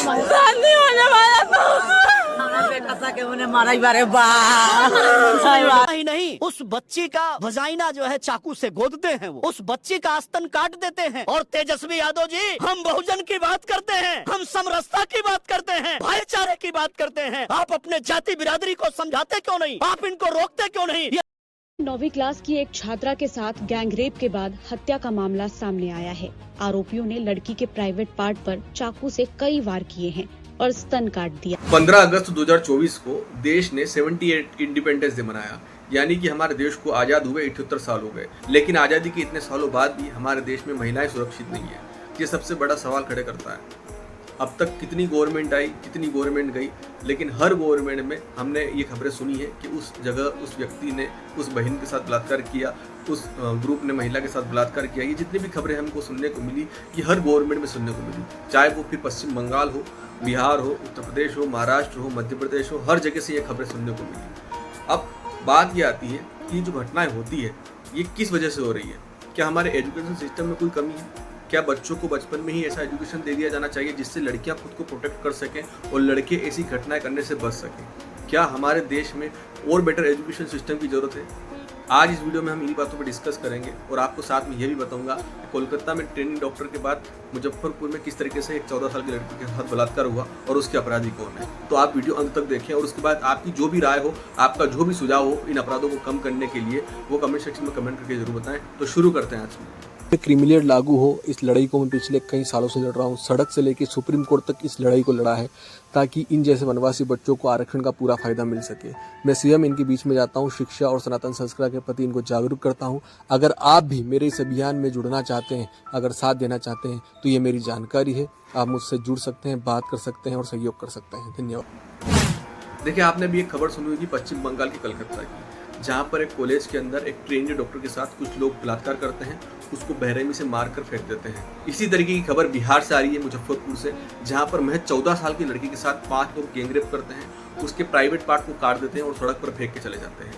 शादी होने वाला के उन्हें मारा ही बारे ही नहीं, उस बच्ची का वजाइना जो है चाकू से गोदते हैं, वो उस बच्ची का आस्तन काट देते हैं। और तेजस्वी यादव जी, हम बहुजन की बात करते हैं, हम समरसता की बात करते हैं, भाईचारे की बात करते हैं। आप अपने जाति बिरादरी को समझाते क्यों नहीं? आप इनको रोकते क्यों नहीं? 9वीं क्लास की एक छात्रा के साथ गैंगरेप के बाद हत्या का मामला सामने आया है। आरोपियों ने लड़की के प्राइवेट पार्ट पर चाकू से कई वार किए हैं और स्तन काट दिया। 15 अगस्त 2024 को देश ने 78 इंडिपेंडेंस डे मनाया, यानी कि हमारे देश को आज़ाद हुए 78 साल हो गए। लेकिन आज़ादी के इतने सालों बाद भी हमारे देश में महिलाएं सुरक्षित नहीं है। ये सबसे बड़ा सवाल खड़े करता है। अब तक कितनी गवर्नमेंट आई, कितनी गवर्नमेंट गई, लेकिन हर गवर्नमेंट में हमने ये खबरें सुनी है कि उस जगह उस व्यक्ति ने उस बहन के साथ बलात्कार किया, उस ग्रुप ने महिला के साथ बलात्कार किया। ये जितनी भी खबरें हमको सुनने को मिली, ये हर गवर्नमेंट में सुनने को मिली, चाहे वो फिर पश्चिम बंगाल हो, बिहार हो, उत्तर प्रदेश हो, महाराष्ट्र हो, मध्य प्रदेश हो, हर जगह से ये खबरें सुनने को मिली। अब बात ये आती है कि जो घटनाएं होती है ये किस वजह से हो रही है। क्या हमारे एजुकेशन सिस्टम में कोई कमी है? क्या बच्चों को बचपन में ही ऐसा एजुकेशन दे दिया जाना चाहिए जिससे लड़कियां खुद को प्रोटेक्ट कर सकें और लड़के ऐसी घटनाएं करने से बच सकें? क्या हमारे देश में और बेटर एजुकेशन सिस्टम की ज़रूरत है? आज इस वीडियो में हम इन्हीं बातों पर डिस्कस करेंगे और आपको साथ में ये भी बताऊंगा कि कोलकाता में ट्रेनिंग डॉक्टर के बाद मुजफ्फरपुर में किस तरीके से एक 14 साल की लड़की के साथ बलात्कार हुआ और उसके अपराधी कौन है। तो आप वीडियो अंत तक देखें और उसके बाद आपकी जो भी राय हो, आपका जो भी सुझाव हो इन अपराधों को कम करने के लिए, वो कमेंट सेक्शन में कमेंट करके जरूर बताएं। तो शुरू करते हैं आज में। क्रीमिलियर लागू हो, इस लड़ाई को मैं पिछले कई सालों से लड़ रहा हूँ। सड़क से लेकर सुप्रीम कोर्ट तक इस लड़ाई को लड़ा है ताकि इन जैसे वनवासी बच्चों को आरक्षण का पूरा फायदा मिल सके। मैं स्वयं इनके बीच में जाता हूँ, शिक्षा और सनातन संस्कृति के प्रति इनको जागरूक करता हूँ। अगर आप भी मेरे इस अभियान में जुड़ना चाहते हैं, अगर साथ देना चाहते हैं, तो ये मेरी जानकारी है। आप मुझसे जुड़ सकते हैं, बात कर सकते हैं और सहयोग कर सकते हैं। धन्यवाद। देखिए, आपने भी एक खबर सुनी होगी पश्चिम बंगाल की कलकत्ता की, जहाँ पर एक कॉलेज के अंदर एक ट्रेनी डॉक्टर के साथ कुछ लोग बलात्कार करते हैं, उसको बेरहमी से मारकर फेंक देते हैं। इसी तरीके की खबर बिहार से आ रही है, मुजफ्फरपुर से, जहाँ पर महज 14 साल की लड़की के साथ 5 लोग गैंगरेप करते हैं, उसके प्राइवेट पार्ट को काट देते हैं और सड़क पर फेंक के चले जाते हैं।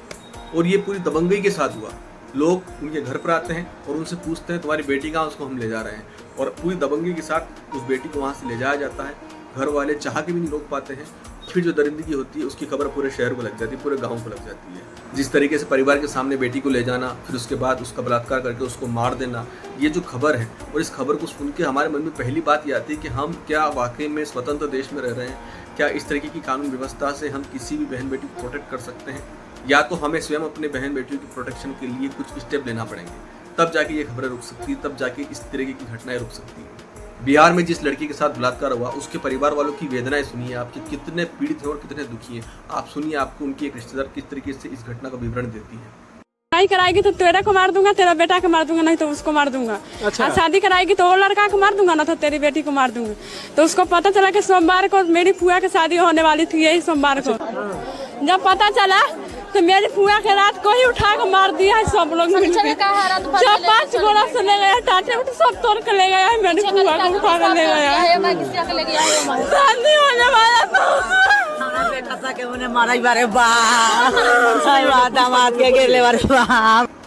और ये पूरी दबंगई के साथ हुआ। लोग उनके घर पर आते हैं और उनसे पूछते हैं तुम्हारी बेटी कहाँ, उसको हम ले जा रहे हैं। और पूरी दबंगई के साथ उस बेटी को वहाँ से ले जाया जाता है। घर वाले चाह के भी नहीं रोक पाते हैं। फिर जो दरिंदगी होती है उसकी खबर पूरे शहर को लग जाती है, पूरे गांव को लग जाती है। जिस तरीके से परिवार के सामने बेटी को ले जाना, फिर उसके बाद उसका बलात्कार करके उसको मार देना, ये जो खबर है, और इस खबर को सुन के हमारे मन में पहली बात ये आती है कि हम क्या वाकई में स्वतंत्र देश में रह रहे हैं? क्या इस तरीके की कानून व्यवस्था से हम किसी भी बहन बेटी को प्रोटेक्ट कर सकते हैं? या तो हमें स्वयं अपने बहन बेटियों की प्रोटेक्शन के लिए कुछ स्टेप लेना पड़ेंगे, तब जाके ये खबरें रुक सकती है, तब जाके इस तरीके की घटनाएं रुक सकती हैं। बिहार में जिस लड़की के साथ बलात्कार हुआ, उसके परिवार वालों की वेदनाएं सुनिए, आपके कितने पीड़ित हैं और कितने दुखी हैं। आप सुनिए, आपको उनकी एक रिश्तेदार किस तरीके से इस घटना का विवरण देती है। शादी कराएगी तो तेरे को मार दूंगा, तेरा बेटा को मार दूंगा, नहीं तो उसको मार दूंगा। अच्छा। शादी कराएगी तो वो लड़का को मार दूंगा, ना तो तेरी बेटी को मार दूंगा। तो उसको पता चला कि सोमवार को मेरी फुआ की शादी होने वाली थी, यही सोमवार को। जब पता चला तो मेरी फुआ के रात को ही उठा कर मार दिया है सब लोग मिलकर। 5 गोला से ले गया, टाटे उठ सब तोड़ कर ले गया है, मेरी फुआ को उठा कर ले गया है। शादी होने वाला के उन्हें मारा ही बारे दामाद के गिरले बारे।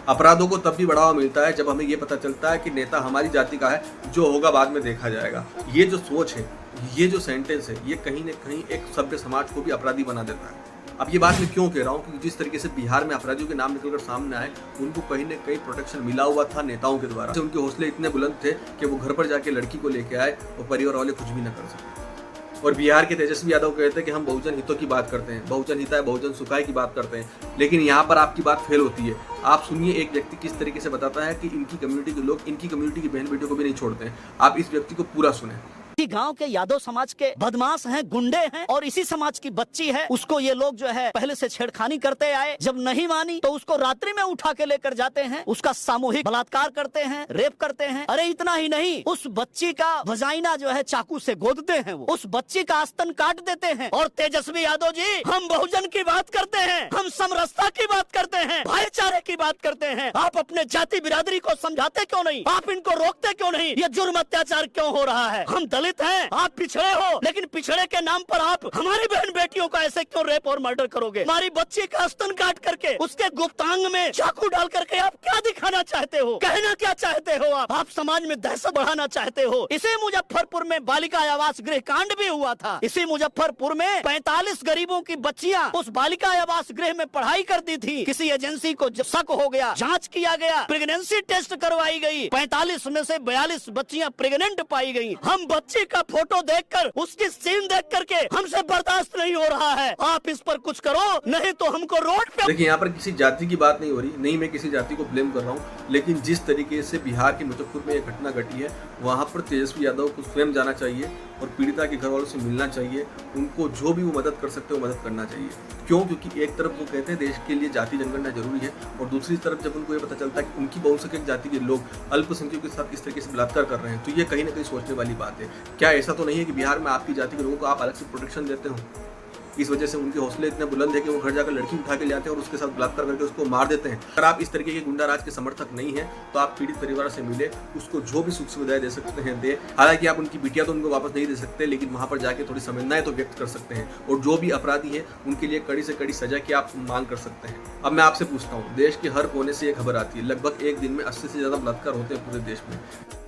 अपराधों को तब भी बढ़ावा मिलता है जब हमें ये पता चलता है कि नेता हमारी जाति का है, जो होगा बाद में देखा जाएगा। ये जो सोच है, ये जो सेंटेंस है, ये कहीं न कहीं एक सभ्य समाज को भी अपराधी बना देता है। अब ये बात मैं क्यों कह रहा हूँ? क्योंकि जिस तरीके से बिहार में अपराधियों के नाम निकलकर सामने आए, उनको कहीं न कहीं प्रोटेक्शन मिला हुआ था नेताओं के द्वारा। उनके हौसले इतने बुलंद थे कि वो घर पर जाके लड़की को लेके आए और परिवार वाले कुछ भी न कर सके। और बिहार के तेजस्वी यादव कहते हैं कि हम बहुजन हितों की बात करते हैं, बहुजन हिताय बहुजन सुखाय की बात करते हैं, लेकिन यहाँ पर आपकी बात फेल होती है। आप सुनिए, एक व्यक्ति किस तरीके से बताता है कि इनकी कम्युनिटी के लोग इनकी कम्युनिटी की बहन बेटियों को भी नहीं छोड़ते हैं। आप इस व्यक्ति को पूरा सुने। गांव के यादव समाज के बदमाश हैं, गुंडे हैं, और इसी समाज की बच्ची है, उसको ये लोग जो है पहले से छेड़खानी करते आए। जब नहीं मानी तो उसको रात्रि में उठा के लेकर जाते हैं, उसका सामूहिक बलात्कार करते हैं, रेप करते हैं। अरे इतना ही नहीं, उस बच्ची का वजाइना जो है चाकू से गोदते हैं, वो उस बच्ची का आस्तन काट देते हैं। और तेजस्वी यादव जी, हम बहुजन की बात करते हैं, हम समरसता की बात करते हैं, भाईचारे की बात करते हैं। आप अपने जाति बिरादरी को समझाते क्यों नहीं? आप इनको रोकते क्यों नहीं? ये जुर्म अत्याचार क्यों हो रहा है? हम दलित दलित हैं, आप पिछड़े हो, लेकिन पिछड़े के नाम पर आप हमारी बहन बेटियों का ऐसे क्यों रेप और मर्डर करोगे? हमारी बच्ची का स्तन काट करके उसके गुप्तांग में चाकू डाल करके आप क्या दिखाना चाहते हो? कहना क्या चाहते हो? आप समाज में दहशत बढ़ाना चाहते हो। इसी मुजफ्फरपुर में बालिका आवास गृह कांड भी हुआ था। इसी मुजफ्फरपुर में 45 गरीबों की बच्चियां उस बालिका आवास गृह में पढ़ाई करती थी। किसी एजेंसी को जब शक हो गया, जांच किया गया, प्रेगनेंसी टेस्ट करवाई गई, 45 में से 42 बच्चियां प्रेग्नेंट पाई गई। हम बच्ची का फोटो देखकर, उसकी सीन देख करके हमसे बर्दाश्त नहीं हो रहा है। आप इस पर कुछ करो, नहीं तो हमको रोड पे। देखिए, यहाँ पर किसी जाति की बात नहीं हो रही, नहीं मैं किसी जाति को ब्लेम कर रहा हूँ, लेकिन जिस तरीके से बिहार के मुजफ्फरपुर में यह घटना घटी है, वहाँ पर तेजस्वी यादव को स्वयं जाना चाहिए और पीड़िता के घर वालों से मिलना चाहिए। उनको जो भी वो मदद कर सकते हो मदद करना चाहिए। क्यों? क्योंकि एक तरफ वो कहते हैं देश के लिए जाति जनगणना जरूरी है, और दूसरी तरफ जब उनको ये पता चलता है कि उनकी बहुसंख्यक जाति के लोग अल्पसंख्यकों के साथ इस तरीके से बलात्कार कर रहे हैं, तो ये कहीं ना कहीं सोचने वाली बात है। क्या ऐसा तो नहीं है कि बिहार में आपकी जाति के लोगों को आप अलग से प्रोटेक्शन देते हो? इस वजह से उनके हौसले इतने बुलंद है कि वो घर जाकर लड़की उठा के ले आते हैं और उसके साथ बलात्कार करके उसको मार देते हैं। अगर आप इस तरीके के गुंडा राज के समर्थक नहीं है तो आप पीड़ित परिवार से मिले, उसको जो भी सुख सुविधाएं दे सकते हैं दे। हालांकि आप उनकी बिटिया तो उनको वापस नहीं दे सकते, लेकिन वहां पर जाके थोड़ी संवेदनाएं तो व्यक्त कर सकते हैं, और जो भी अपराधी है उनके लिए कड़ी से कड़ी सजा की आप मांग कर सकते हैं। अब मैं आपसे पूछता हूँ, देश के हर कोने से ये खबर आती है, लगभग एक दिन में 80 से ज्यादा बलात्कार होते हैं पूरे देश में।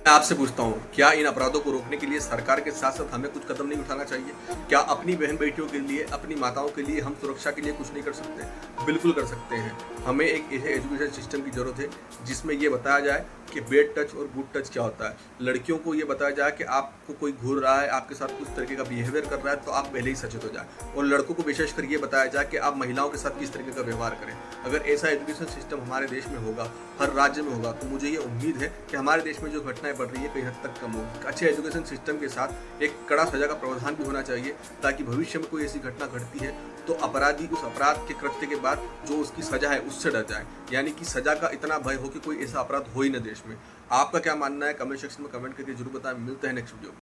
मैं आपसे पूछता हूँ, क्या इन अपराधों को रोकने के लिए सरकार के साथ साथ हमें कुछ कदम नहीं उठाना चाहिए? क्या अपनी बहन बेटियों के लिए, अपनी माताओं के लिए हम सुरक्षा के लिए कुछ नहीं कर सकते? बिल्कुल कर सकते हैं। हमें एक ऐसे एजुकेशन सिस्टम की जरूरत है जिसमें ये बताया जाए कि बैड टच और गुड टच क्या होता है। लड़कियों को ये बताया जाए कि आपको कोई घूर रहा है, आपके साथ कुछ तरीके का बिहेवियर कर रहा है, तो आप पहले ही सचेत हो जाए, और लड़कों को विशेषकर ये बताया जाए कि आप महिलाओं के साथ किस तरीके का व्यवहार करें। अगर ऐसा एजुकेशन सिस्टम हमारे देश में होगा, हर राज्य में होगा, तो मुझे ये उम्मीद है कि हमारे देश में जो घटनाएं बढ़ रही है कई हद तक कम होगी। अच्छे एजुकेशन सिस्टम के साथ एक कड़ा सजा का प्रावधान भी होना चाहिए, ताकि भविष्य में कोई ऐसी घटना घटती है तो अपराधी उस अपराध के कृत्य के बाद जो उसकी सजा है उससे डर जाए, यानी कि सजा का इतना भय हो कि कोई ऐसा अपराध हो ही न देश में। आपका क्या मानना है? कमेंट सेक्शन में कमेंट करके जरूर बताएं। मिलते हैं नेक्स्ट वीडियो में।